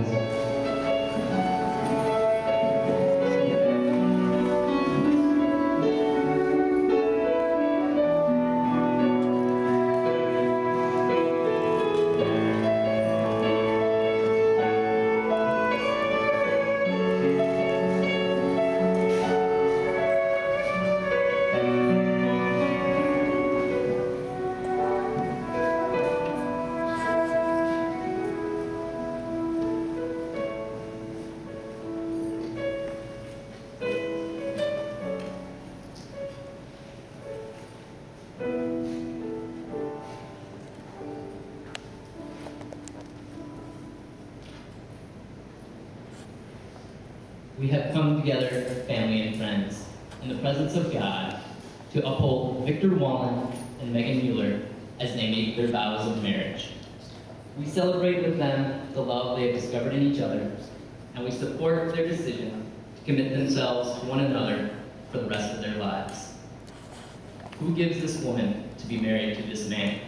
cousin. We have come together, family and friends, in the presence of God, to uphold Victor Wallen and Megan Mueller as they make their vows of marriage. We celebrate with them the love they have discovered in each other, and we support their decision to commit themselves to one another for the rest of their lives. Who gives this woman to be married to this man?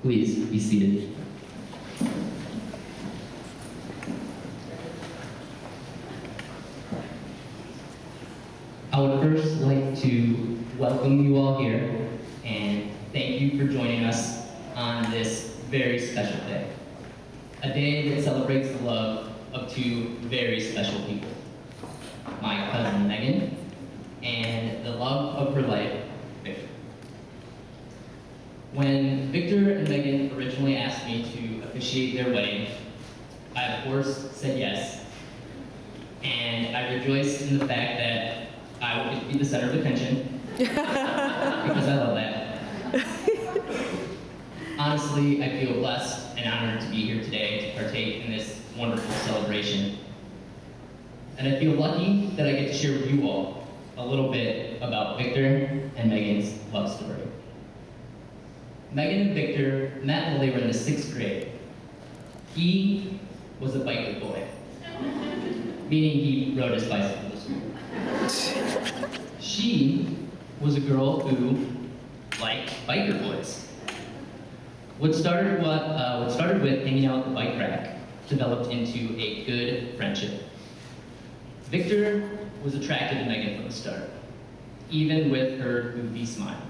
Please be seated. I would first like to welcome you all here and thank you for joining us on this very special day. A day that celebrates the love of two very special people. My cousin Megan and the love of her life, Victor. When Victor and Megan originally asked me to officiate their wedding, I of course said yes. And I rejoiced in the fact that I would be the center of attention, because I love that. Honestly, I feel blessed and honored to be here today to partake in this wonderful celebration. And I feel lucky that I get to share with you all a little bit about Victor and Megan's love story. Megan and Victor met while they were in the 6th grade. He was a biker boy, meaning he rode his bicycle to school. She was a girl who liked biker boys. What started with hanging out at the bike rack developed into a good friendship. Victor was attracted to Megan from the start, even with her goofy smile.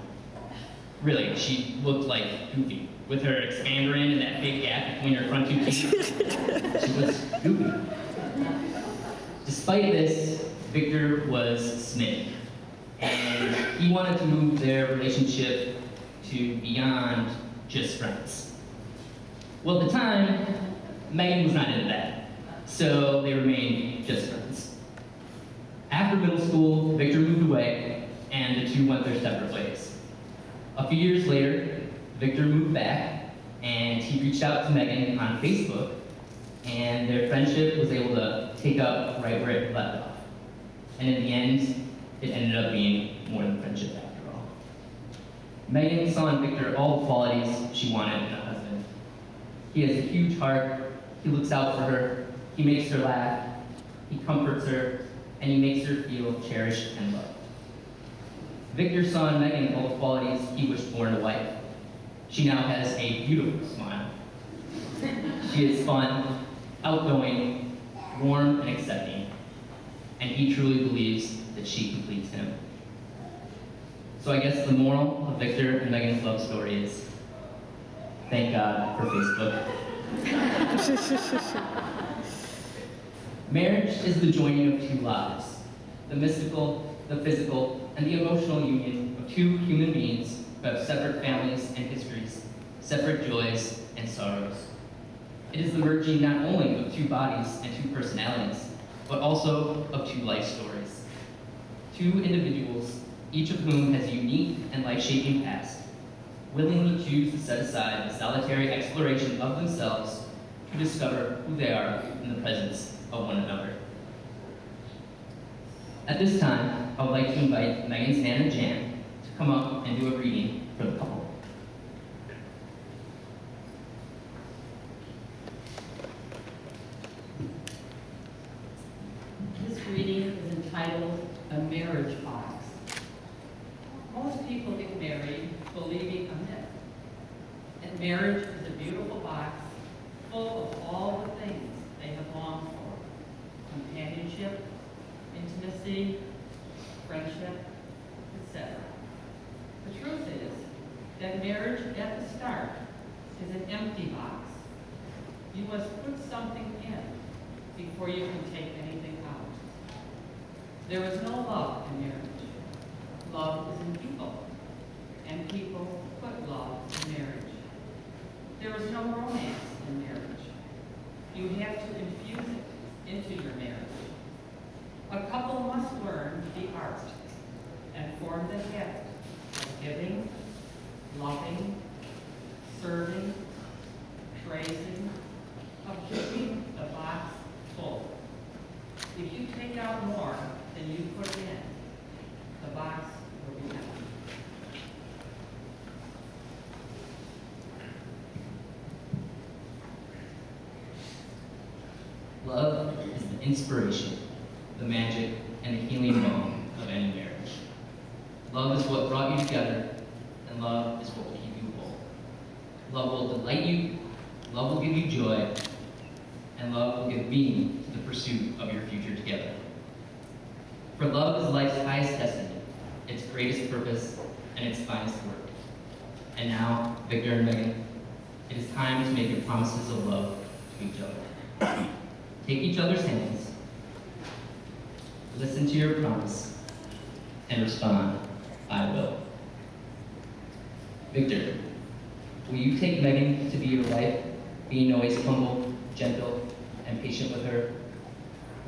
Really, she looked like Goofy. With her expander in and that big gap between her front two teeth, she was Goofy. Despite this, Victor was smitten. And he wanted to move their relationship to beyond just friends. Well, at the time, Megan was not into that. So they remained just friends. After middle school, Victor moved away, and the two went their separate ways. A few years later, Victor moved back, and he reached out to Megan on Facebook, and their friendship was able to take up right where it left off. And in the end, it ended up being more than friendship after all. Megan saw in Victor all the qualities she wanted in a husband. He has a huge heart, he looks out for her, he makes her laugh, he comforts her, and he makes her feel cherished and loved. Victor saw in Megan all the qualities he wished for in a wife. She now has a beautiful smile. She is fun, outgoing, warm, and accepting. And he truly believes that she completes him. So I guess the moral of Victor and Megan's love story is, thank God for Facebook. Marriage is the joining of two lives, the mystical, the physical, and the emotional union of two human beings who have separate families and histories, separate joys and sorrows. It is the merging not only of two bodies and two personalities, but also of two life stories. Two individuals, each of whom has a unique and life-shaping past, willingly choose to set aside the solitary exploration of themselves to discover who they are in the presence of one another. At this time, I would like to invite Megan's Nana Jan to come up and do a reading for the couple. This reading is entitled A Marriage Box. Marriage is a beautiful box full of all the things they have longed for: companionship, intimacy, friendship, etc. The truth is that marriage at the start is an empty box. You must put something in before you can take anything out. There is no love in marriage. Love is in people, and people put love in marriage. There is no romance in marriage. You have to infuse it into your marriage. A couple must learn the art and form the habit of giving, loving, serving, praising, of keeping the box full. If you take out more than you put in, the box will be empty. Love is the inspiration, the magic, and the healing balm of any marriage. Love is what brought you together, and love is what will keep you whole. Love will delight you, love will give you joy, and love will give meaning to the pursuit of your future together. For love is life's highest destiny, its greatest purpose, and its finest work. And now, Victor and Megan, it is time to make your promises of love to each other. Take each other's hands, listen to your promise, and respond, I will. Victor, will you take Megan to be your wife, being always humble, gentle, and patient with her?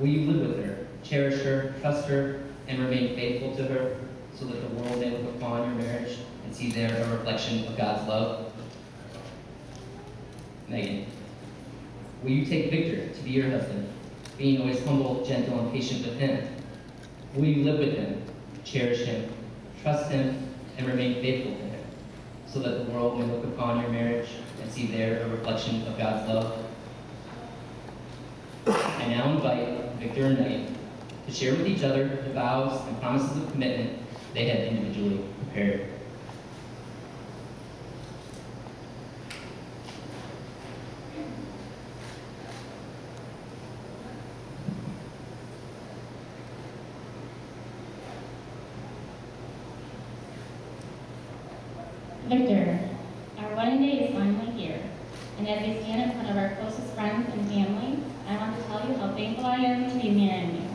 Will you live with her, cherish her, trust her, and remain faithful to her, so that the world may look upon your marriage and see there a reflection of God's love? Megan, will you take Victor to be your husband, being always humble, gentle, and patient with him? Will you live with him, cherish him, trust him, and remain faithful to him, so that the world may look upon your marriage and see there a reflection of God's love? I now invite Victor and Megan to share with each other the vows and promises of commitment they have individually prepared. Victor, our wedding day is finally here, and as we stand in front of our closest friends and family, I want to tell you how thankful I am to be marrying you.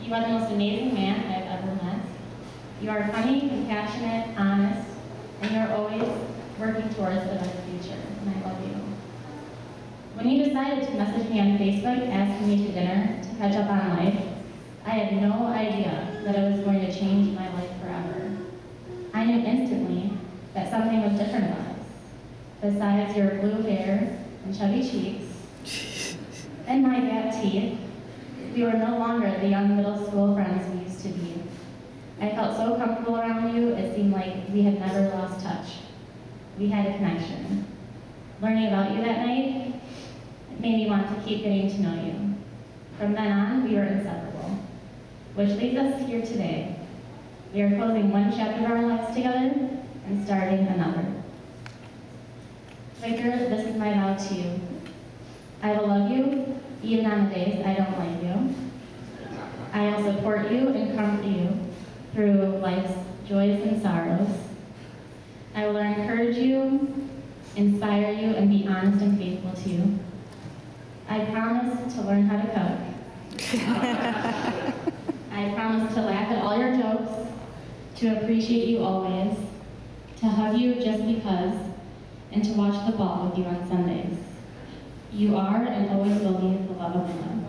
You are the most amazing man I have ever met. You are funny, compassionate, honest, and you are always working towards a better future, and I love you. When you decided to message me on Facebook asking me to dinner to catch up on life, I had no idea that it was going to change my life forever. I knew instantly that something was different about us. Besides your blue hair and chubby cheeks and my gap teeth, we were no longer the young middle school friends we used to be. I felt so comfortable around you, it seemed like we had never lost touch. We had a connection. Learning about you that night, it made me want to keep getting to know you. From then on, we were inseparable, which leads us here today. We are closing one chapter of our lives together and starting another. Victor, this is my vow to you. I will love you, even on the days I don't like you. I will support you and comfort you through life's joys and sorrows. I will encourage you, inspire you, and be honest and faithful to you. I promise to learn how to cook. I promise to laugh at all your jokes, to appreciate you always, to hug you just because, and to watch the ball with you on Sundays. You are and always will be the love of my life.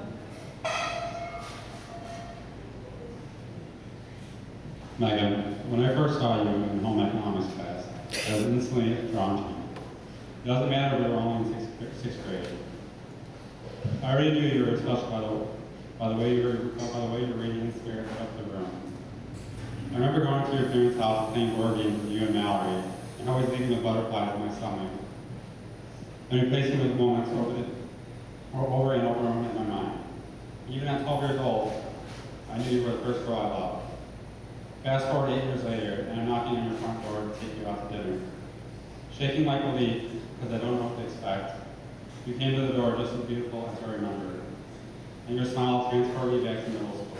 Megan, when I first saw you in home economics class, I was instantly drawn to you. It doesn't matter if we were only in sixth grade. I already knew you were special by the way your radiant spirit left the room. I remember going to your parents' house and playing board games with you and Mallory, and always leaving the butterflies in my stomach, and replacing them with moments over and over in my mind. Even at 12 years old, I knew you were the first girl I loved. Fast forward 8 years later, and I'm knocking on your front door to take you out to dinner. shaking like a leaf because I don't know what to expect. You came to the door just as beautiful as I remember, and your smile transported me back to middle school.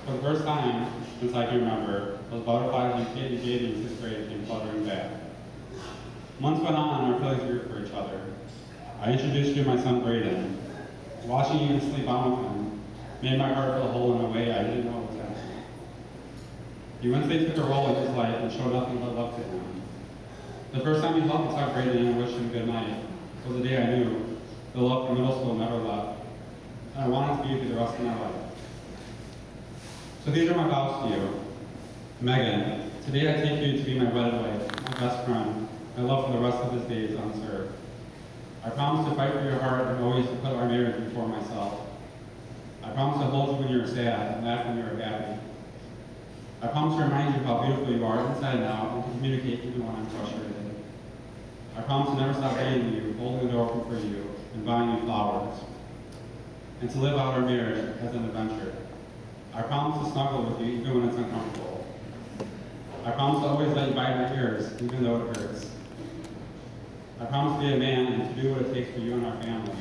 For the first time since I can remember, those butterflies you gave me in 6th grade came fluttering back. Months went on and our feelings grew for each other. I introduced you to my son Braden. Watching you sleep on with him made my heart feel whole in a way I didn't know was happening. You instantly took a role in his life and showed nothing but love to him. The first time you helped me talk Braden and wished him good night was the day I knew the love from middle school never left, and I wanted to be with you the rest of my life. So these are my vows to you. Megan, today I take you to be my wedded wife, my best friend, my love for the rest of his days on this earth. I promise to fight for your heart and always to put our marriage before myself. I promise to hold you when you're sad and laugh when you're happy. I promise to remind you how beautiful you are inside and out and to communicate even when I'm frustrated. I promise to never stop dating you, holding the door open for you, and buying you flowers. And to live out our marriage as an adventure. I promise to snuggle with you even when it's uncomfortable. I promise to always let you bite my ears, even though it hurts. I promise to be a man and to do what it takes for you and our family.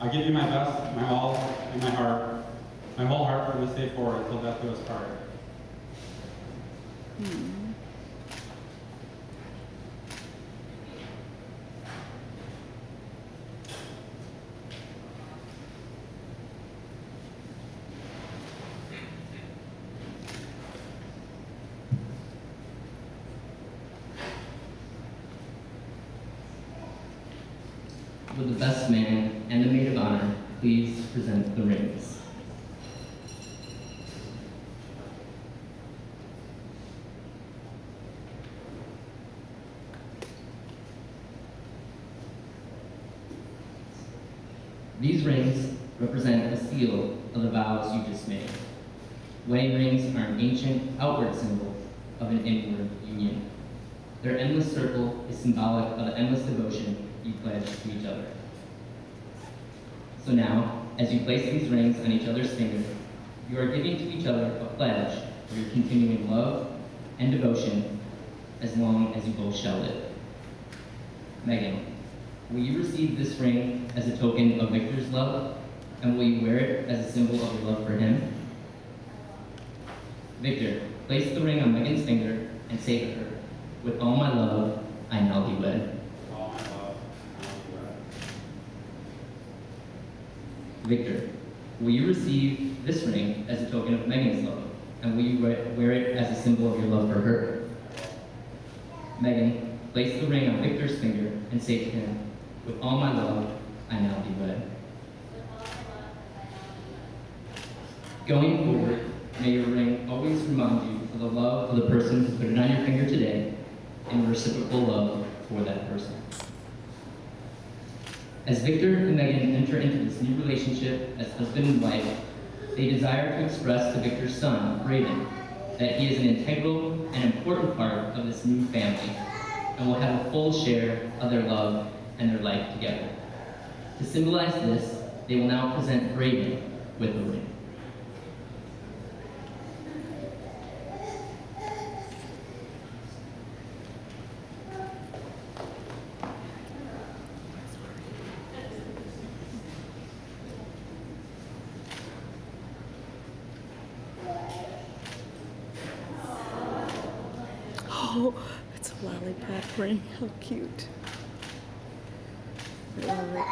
I give you my best, my all, and my heart, my whole heart from this day forward until death do us part. Would the best man and the maid of honor please present the rings? These rings represent a seal of the vows you just made. Wedding rings are an ancient outward symbol of an inward union. Their endless circle is symbolic of the endless devotion you pledge to each other. So now, as you place these rings on each other's finger, you are giving to each other a pledge of your continuing love and devotion as long as you both shall live. Megan, will you receive this ring as a token of Victor's love, and will you wear it as a symbol of your love for him? Victor, place the ring on Megan's finger and say to her, "With all my love, I now thee wed." All my love, Victor, will you receive this ring as a token of Megan's love, and will you wear it as a symbol of your love for her? Megan, place the ring on Victor's finger and say to him, "With all my love, I now thee wed." Going forward, may your ring always remind you of the love of the person who put it on your finger today and reciprocal love for that person. As Victor and Megan enter into this new relationship as husband and wife, they desire to express to Victor's son, Braden, that he is an integral and important part of this new family and will have a full share of their love and their life together. To symbolize this, they will now present Braden with the ring. Oh, it's a lollipop ring. How cute. I love it.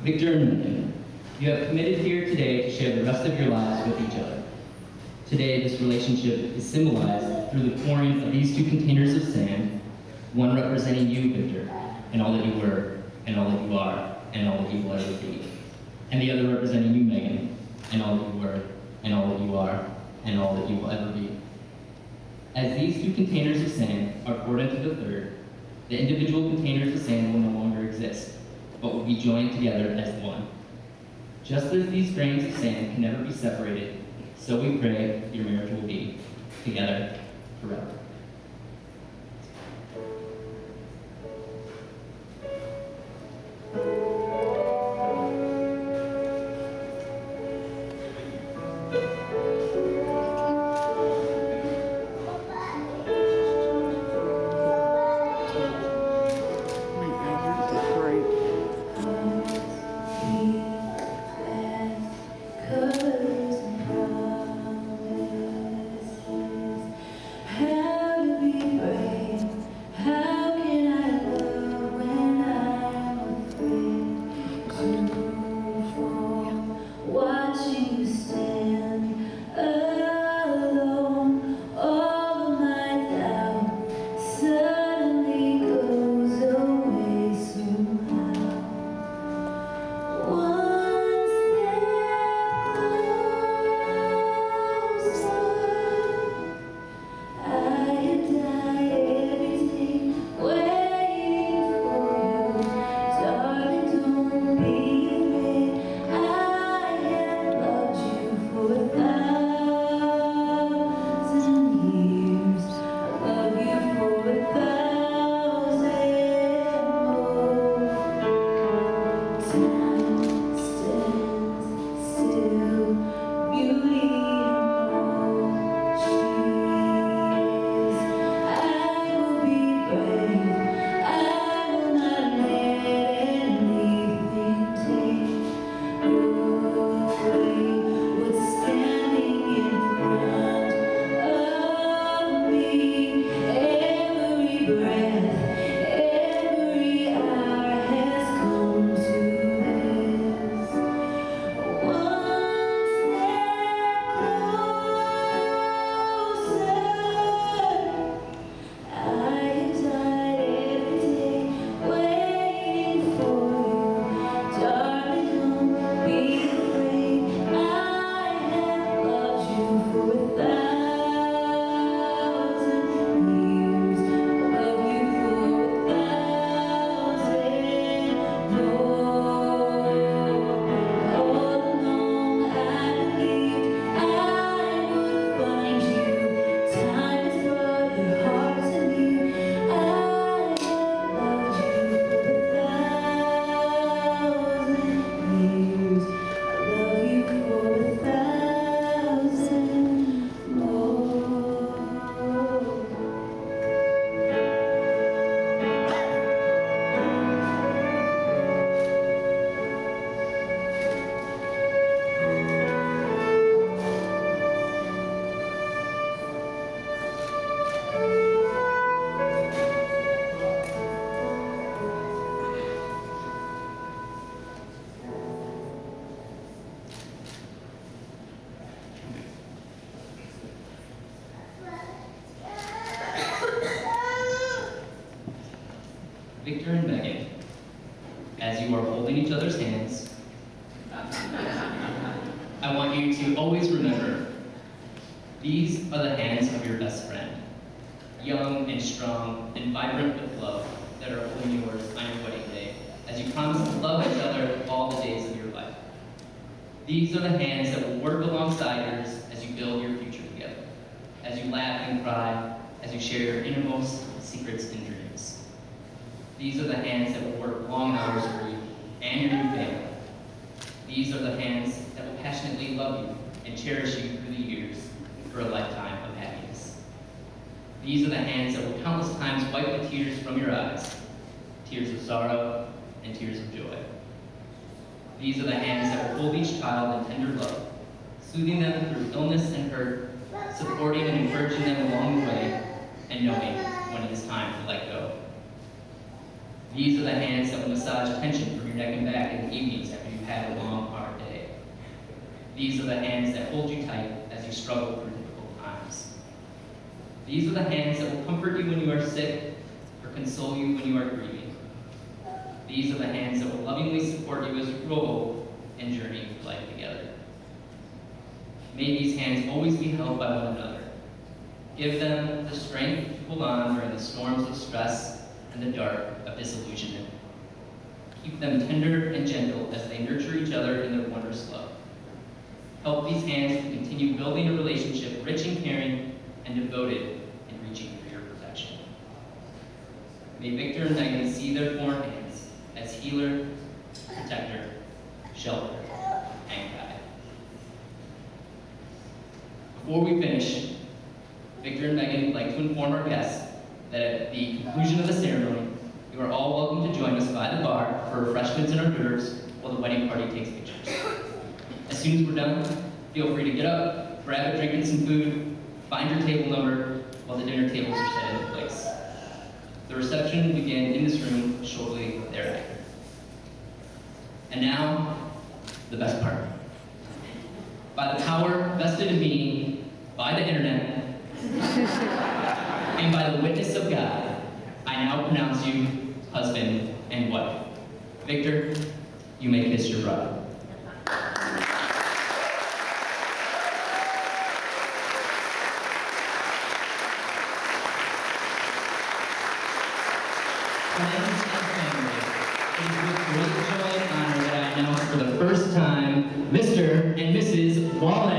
Victor and Megan, you have committed here today to share the rest of your lives with each other. Today, this relationship is symbolized through the pouring of these two containers of sand, one representing you, Victor, and all that you were, and all that you are, and all that you will ever be, and the other representing you, Megan, and all that you were, and all that you are, and all that you will ever be. As these two containers of sand are poured into the third, the individual containers of sand will no longer exist, but will be joined together as one. Just as these grains of sand can never be separated, so we pray your marriage will be together forever. Victor and Megan, as you are holding each other's hands, I want you to always remember, these are the hands of your best friend, young and strong and vibrant with love, that are holding yours on your wedding day, as you promise to love each other all the days of your life. These are the hands that will work alongside yours as you build your future together, as you laugh and cry, as you share your innermost secrets and dreams. These are the hands that will work long hours for you and your new family. These are the hands that will passionately love you and cherish you through the years for a lifetime of happiness. These are the hands that will countless times wipe the tears from your eyes, tears of sorrow and tears of joy. These are the hands that will hold each child in tender love, soothing them through illness and hurt, supporting and encouraging them along the way, and knowing when it is time to let go. These are the hands that will massage tension from your neck and back in the evenings after you've had a long, hard day. These are the hands that hold you tight as you struggle through difficult times. These are the hands that will comfort you when you are sick or console you when you are grieving. These are the hands that will lovingly support you as you grow and journey through life together. May these hands always be held by one another. Give them the strength to hold on during the storms of stress and the dark of disillusionment. Keep them tender and gentle as they nurture each other in their wondrous love. Help these hands to continue building a relationship rich in caring and devoted in reaching for your protection. May Victor and Megan see their formed hands as healer, protector, shelter, and guide. Before we finish, Victor and Megan would like to inform our guests that at the conclusion of the ceremony, you are all welcome to join us by the bar for refreshments and hors d'oeuvres while the wedding party takes pictures. As soon as we're done, feel free to get up, grab a drink and some food, find your table number while the dinner tables are set into place. The reception will begin in this room shortly thereafter. And now, the best part. By the power vested in me by the internet and by the witness of God, I now pronounce you husband and wife. Victor, you may kiss your bride. Friends and family, it is with great joy and honor that I announce for the first time Mr. and Mrs. Wallen.